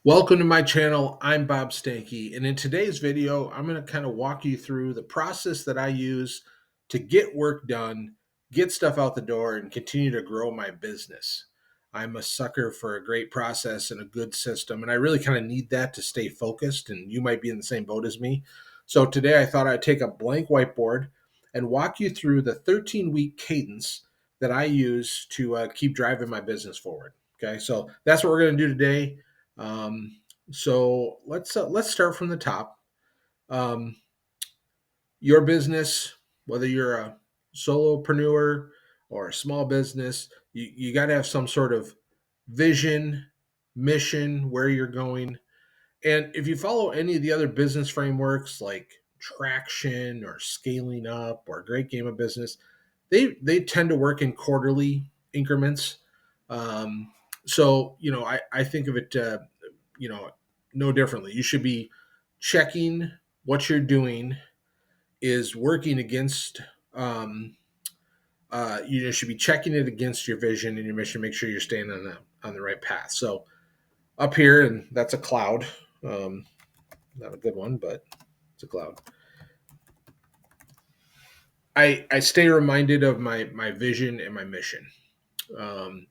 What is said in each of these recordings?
Welcome to my channel. I'm Bob Stanke, and in today's video, I'm going to kind of walk you through the process that I use to get work done, get stuff out the door, and continue to grow my business. I'm a sucker for a great process and a good system, and I really kind of need that to stay focused, and you might be in the same boat as me. So today I thought I'd take a blank whiteboard and walk you through the 13-week cadence that I use to keep driving my business forward. Okay, so that's what we're going to do today. So let's start from the top. Um, your business, whether you're a solopreneur or a small business, you got to have some sort of vision, mission, where you're going. And if you follow any of the other business frameworks like traction or scaling up or great game of business, they tend to work in quarterly increments. Um, so I think of it you know no differently. You should be checking what you're doing is working against you should be checking it against your vision and your mission. Make sure you're staying on the right path. So up here, and that's a cloud. um, Not a good one, but it's a cloud. I stay reminded of my vision and my mission. um,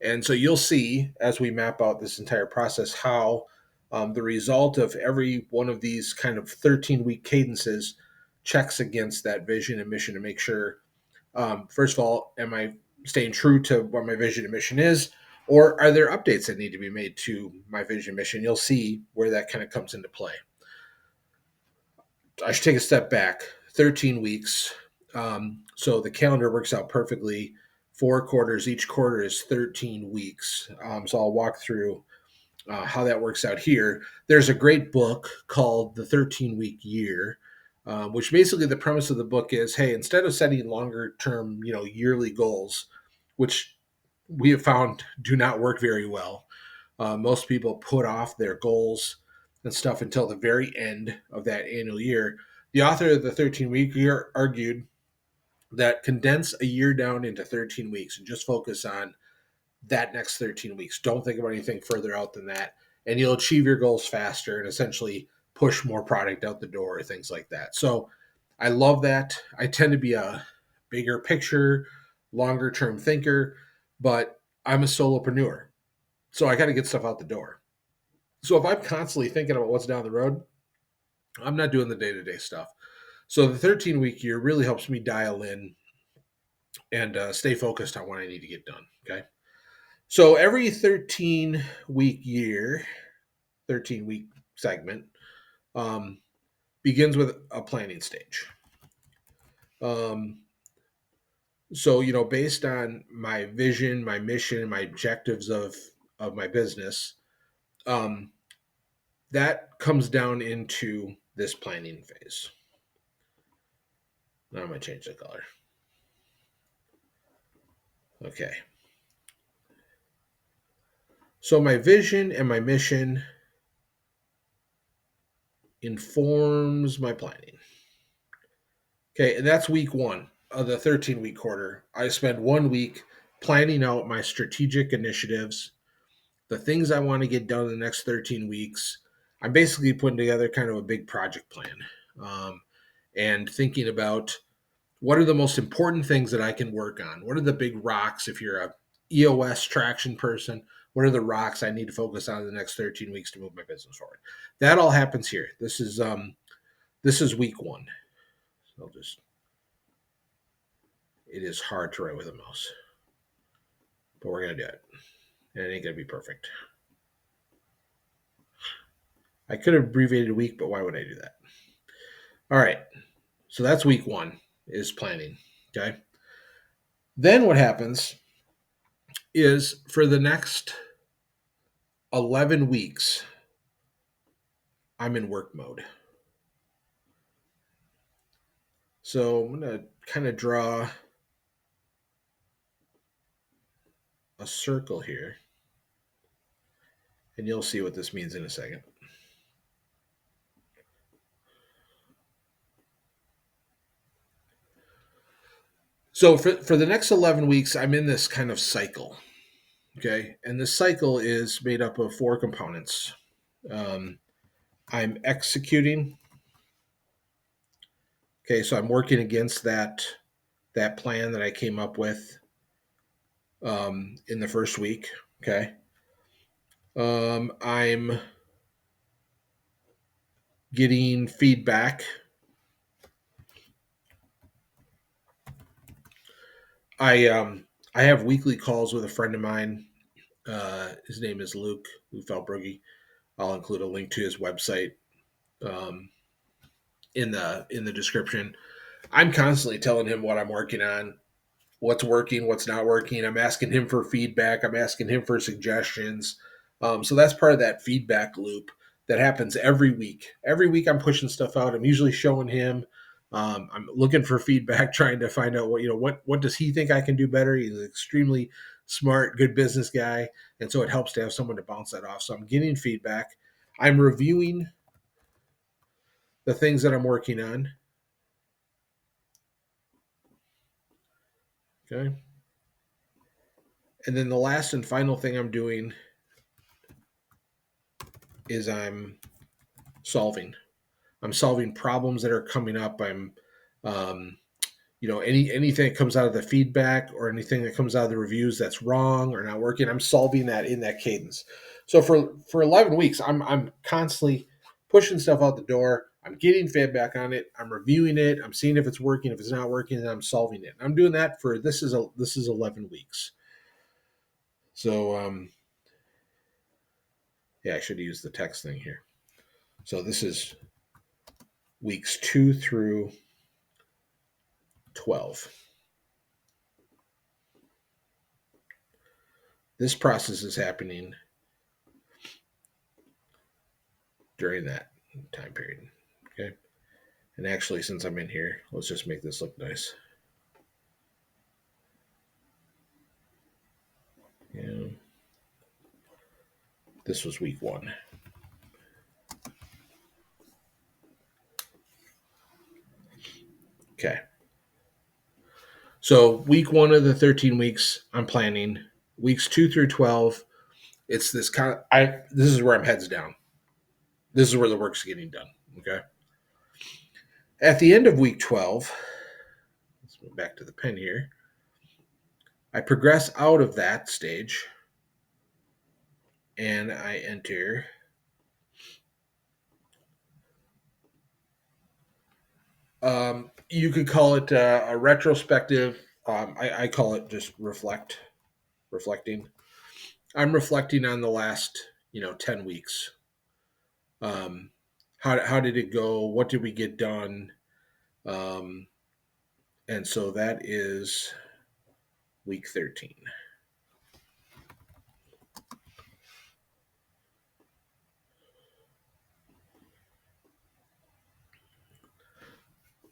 And so you'll see as we map out this entire process how the result of every one of these kind of 13-week cadences checks against that vision and mission to make sure, first of all, am I staying true to what my vision and mission is? Or are there updates that need to be made to my vision and mission? You'll see where that kind of comes into play. I should take a step back. 13 weeks. So the calendar works out perfectly. 4 quarters. Each quarter is 13 weeks. So I'll walk through how that works out here. There's a great book called The 13-Week Year, which basically the premise of the book is, hey, instead of setting longer term, yearly goals, which we have found do not work very well. Most people put off their goals and stuff until the very end of that annual year. The author of the 13-Week Year argued that condense a year down into 13 weeks and just focus on that next 13 weeks. Don't think about anything further out than that. And you'll achieve your goals faster and essentially push more product out the door or things like that. So I love that. I tend to be a bigger picture, longer term thinker, but I'm a solopreneur. So I got to get stuff out the door. So if I'm constantly thinking about what's down the road, I'm not doing the day to day stuff. So the 13-week year really helps me dial in and stay focused on what I need to get done. Okay. So every 13-week year, 13-week segment um, begins with a planning stage. Um, so based on my vision, my mission, my objectives of my business, um, that comes down into this planning phase. Now I'm gonna change the color. Okay. So my vision and my mission informs my planning. Okay, and that's week one of the 13-week quarter. I spend 1 week planning out my strategic initiatives, the things I want to get done in the next 13 weeks. I'm basically putting together kind of a big project plan, and thinking about what are the most important things that I can work on. What are the big rocks if you're a EOS traction person? What are the rocks I need to focus on in the next 13 weeks to move my business forward? That all happens here. This is week one. So it is hard to write with a mouse, but we're gonna do it. And it ain't gonna be perfect. I could have abbreviated a week, but why would I do that? All right. So that's week one is planning. Okay. Then what happens is for the next 11 weeks, I'm in work mode. So I'm going to kind of draw a circle here, and you'll see what this means in a second. So for the next 11 weeks, I'm in this kind of cycle. Okay. And this cycle is made up of 4 components. I'm executing. Okay, so I'm working against that plan that I came up with in the first week. Okay, I'm getting feedback. I have weekly calls with a friend of mine. His name is Luke Felbrugge. I'll include a link to his website um, in the description. I'm constantly telling him what I'm working on, what's working, what's not working. I'm asking him for feedback. I'm asking him for suggestions. So that's part of that feedback loop that happens every week. Every week I'm pushing stuff out. I'm usually showing him. I'm looking for feedback, trying to find out what does he think I can do better. He's an extremely smart, good business guy, and so it helps to have someone to bounce that off. So I'm getting feedback. I'm reviewing the things that I'm working on. Okay. And then the last and final thing I'm doing is solving. I'm solving problems that are coming up. Um, anything that comes out of the feedback or anything that comes out of the reviews that's wrong or not working. I'm solving that in that cadence. So for 11 weeks, I'm constantly pushing stuff out the door. I'm getting feedback on it. I'm reviewing it. I'm seeing if it's working. If it's not working, then I'm solving it. I'm doing that for this is 11 weeks. So yeah, I should use the text thing here. So this is weeks 2 through 12. This process is happening during that time period. Okay. And actually, since I'm in here, let's just make this look nice. Yeah. This was week 1. Okay. So week 1 of the 13 weeks, I'm planning. Weeks 2 through 12, it's this kind of this is where I'm heads down. This is where the work's getting done. Okay. At the end of week 12, let's go back to the pen here. I progress out of that stage and I enter you could call it a retrospective. I call it just reflecting. I'm reflecting on the last 10 weeks. Um, how did it go? What did we get done? Um, and so that is week 13.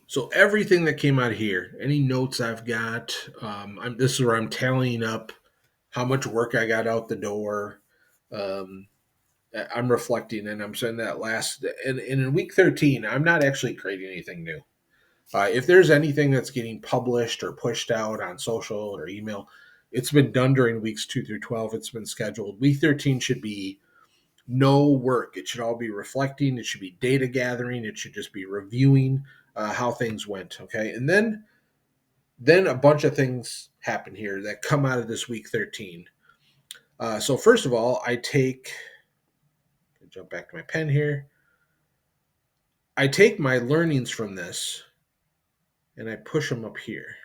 So everything that came out of here, any notes I've got, this is where I'm tallying up how much work I got out the door. Um, I'm reflecting and I'm saying that and in week 13, I'm not actually creating anything new. If there's anything that's getting published or pushed out on social or email, it's been done during weeks 2 through 12. It's been scheduled. Week 13 should be no work. It should all be reflecting. It should be data gathering. It should just be reviewing how things went. Okay. And then a bunch of things happen here that come out of this week 13. So first of all, jump back to my pen here. I take my learnings from this and I push them up here.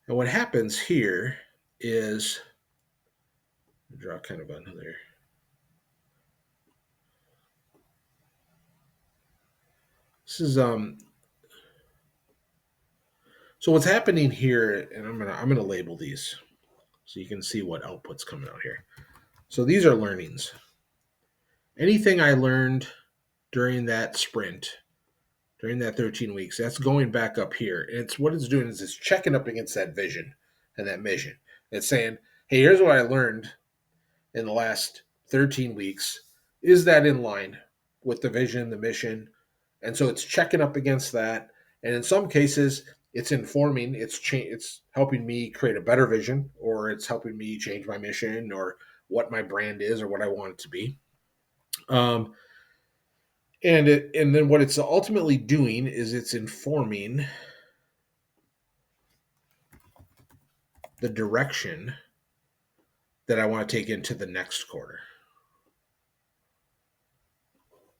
And what happens here is draw kind of another. This is so what's happening here, and I'm gonna label these so you can see what output's coming out here. So these are learnings. Anything I learned during that sprint, during that 13 weeks, that's going back up here. And it's what it's doing is it's checking up against that vision and that mission. It's saying, hey, here's what I learned in the last 13 weeks. Is that in line with the vision, the mission? And so it's checking up against that. And in some cases, it's informing, it's helping me create a better vision, or it's helping me change my mission or what my brand is or what I want it to be. Um, and then what it's ultimately doing is it's informing the direction that I want to take into the next quarter.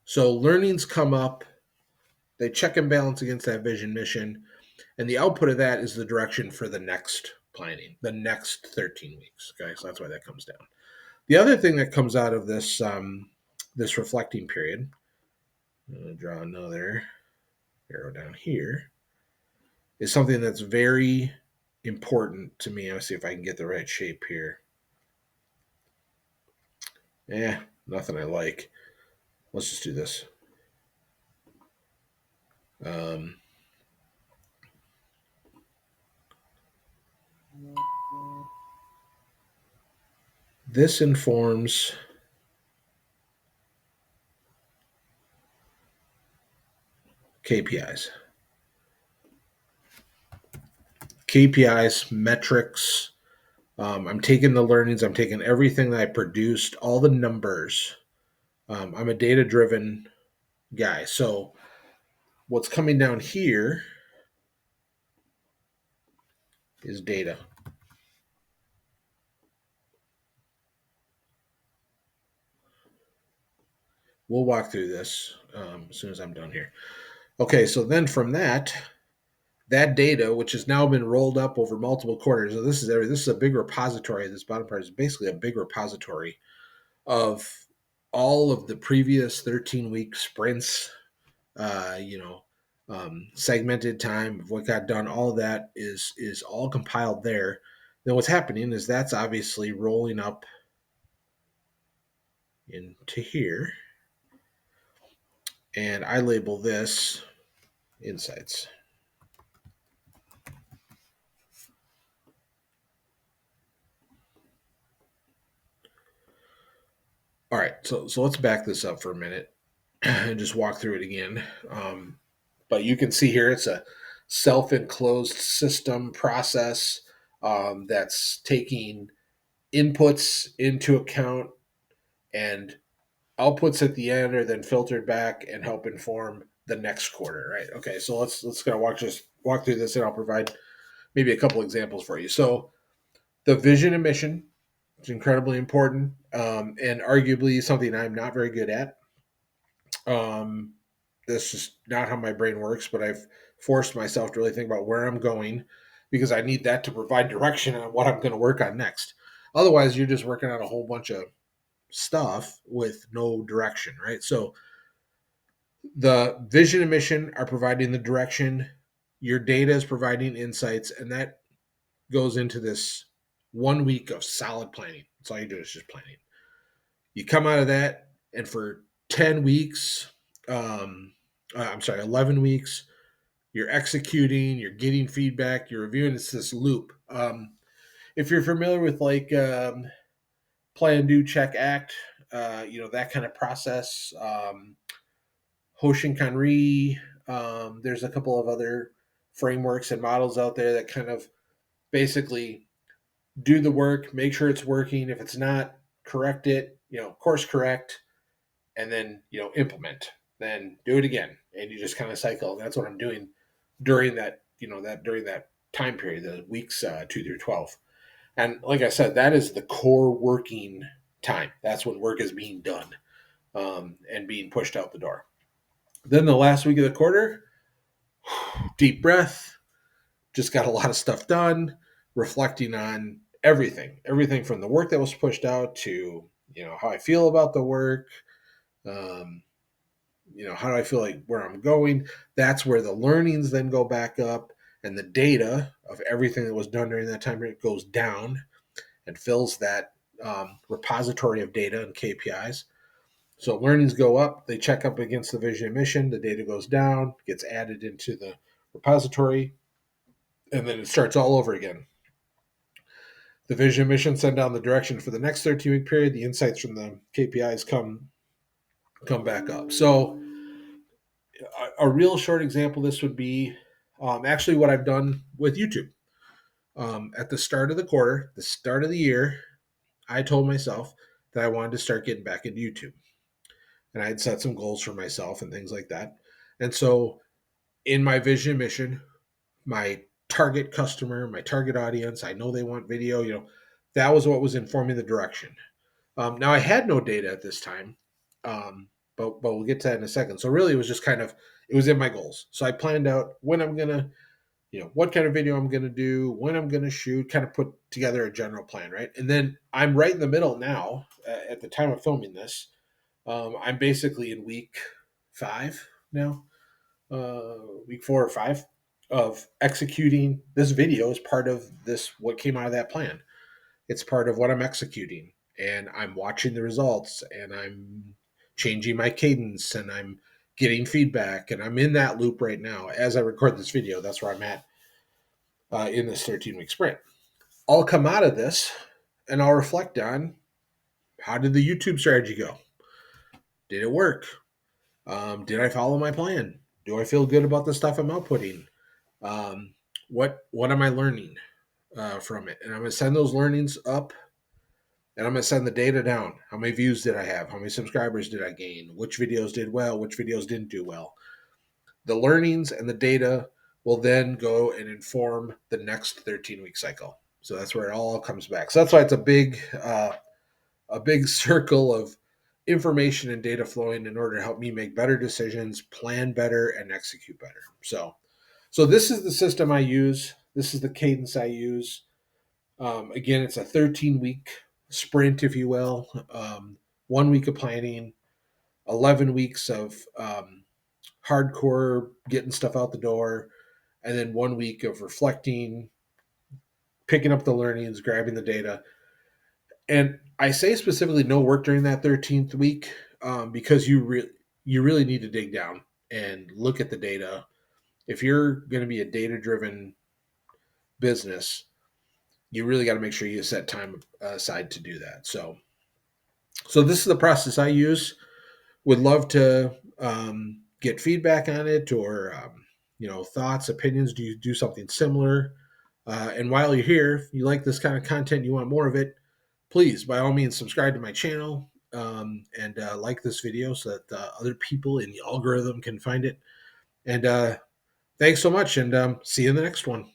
So learnings come up, they check and balance against that vision mission, and the output of that is the direction for the next planning, the next 13 weeks. Okay, so that's why that comes down. The other thing that comes out of this reflecting period, I'm going to draw another arrow down here, is something that's very important to me. Let's see if I can get the right shape here. Nothing I like. Let's just do this. Um, this informs KPIs. KPIs, metrics. I'm taking the learnings, I'm taking everything that I produced, all the numbers. I'm a data driven guy. So, what's coming down here is data. We'll walk through this as soon as I'm done here. Okay, so then from that data, which has now been rolled up over multiple quarters, so this is a big repository. This bottom part is basically a big repository of all of the previous 13-week sprints, segmented time of what got done. All of that is all compiled there. Then what's happening is that's obviously rolling up into here, and I label this insights. All right, so let's back this up for a minute and just walk through it again. But you can see here it's a self-enclosed system process that's taking inputs into account, and outputs at the end are then filtered back and help inform the next quarter. Right? Okay, so let's kind of walk through this, and I'll provide maybe a couple examples for you. So the vision and mission is incredibly important, and arguably something I'm not very good at. Um, this is not how my brain works, but I've forced myself to really think about where I'm going, because I need that to provide direction on what I'm going to work on next. Otherwise, you're just working on a whole bunch of stuff with no direction, right? So the vision and mission are providing the direction, your data is providing insights, and that goes into this 1 week of solid planning. That's all you do is just planning. You come out of that, and for 10 weeks, I'm sorry, 11 weeks, you're executing, you're getting feedback, you're reviewing. It's this loop. If you're familiar with like plan, do, check, act, that kind of process, Hoshinkanri, there's a couple of other frameworks and models out there that kind of basically do the work, make sure it's working. If it's not, correct it, course correct, and then implement, then do it again, and you just kind of cycle. And that's what I'm doing during that time period, the weeks 2 through 12. And like I said, that is the core working time. That's when work is being done, and being pushed out the door. Then the last week of the quarter, deep breath, just got a lot of stuff done, reflecting on everything from the work that was pushed out to how I feel about the work, um, how do I feel like where I'm going. That's where the learnings then go back up, and the data of everything that was done during that time period goes down and fills that repository of data and KPIs. So learnings go up, they check up against the vision and mission, the data goes down, gets added into the repository, and then it starts all over again. The vision and mission send down the direction for the next 13-week period. The insights from the KPIs come back up. So a real short example of this would be actually what I've done with YouTube. At the start of the quarter, the start of the year, I told myself that I wanted to start getting back into YouTube. and I had set some goals for myself and things like that. And so in my vision mission, my target customer, my target audience, I know they want video, that was what was informing the direction. Now I had no data at this time, but we'll get to that in a second. So really, it was just kind of it was in my goals. So I planned out when I'm gonna, what kind of video I'm gonna do, when I'm gonna shoot, kind of put together a general plan, right? And then I'm right in the middle now. At the time of filming this, I'm basically in week 5 now, week 4 or 5 of executing this video as part of this. What came out of that plan? It's part of what I'm executing, and I'm watching the results, and I'm changing my cadence, and I'm getting feedback, and I'm in that loop right now as I record this video. That's where I'm at in this 13-week sprint. I'll come out of this and I'll reflect on, how did the YouTube strategy go? Did it work? Did I follow my plan? Do I feel good about the stuff I'm outputting? What am I learning from it? And I'm going to send those learnings up, and I'm going to send the data down. How many views did I have? How many subscribers did I gain? Which videos did well? Which videos didn't do well? The learnings and the data will then go and inform the next 13-week cycle. So that's where it all comes back. So that's why it's a big circle of information and data flowing in order to help me make better decisions, plan better, and execute better. So this is the system I use. This is the cadence I use. Again, it's a 13-week sprint, if you will. 1 week of planning, 11 weeks of hardcore getting stuff out the door, and then 1 week of reflecting, picking up the learnings, grabbing the data. And I say specifically no work during that 13th week, because you really need to dig down and look at the data. If you're going to be a data-driven business, you really got to make sure you set time aside to do that. So this is the process I use. Would love to get feedback on it, or thoughts, opinions. Do you do something similar? And while you're here, if you like this kind of content, you want more of it, please, by all means, subscribe to my channel, and like this video so that other people in the algorithm can find it. And thanks so much, and see you in the next one.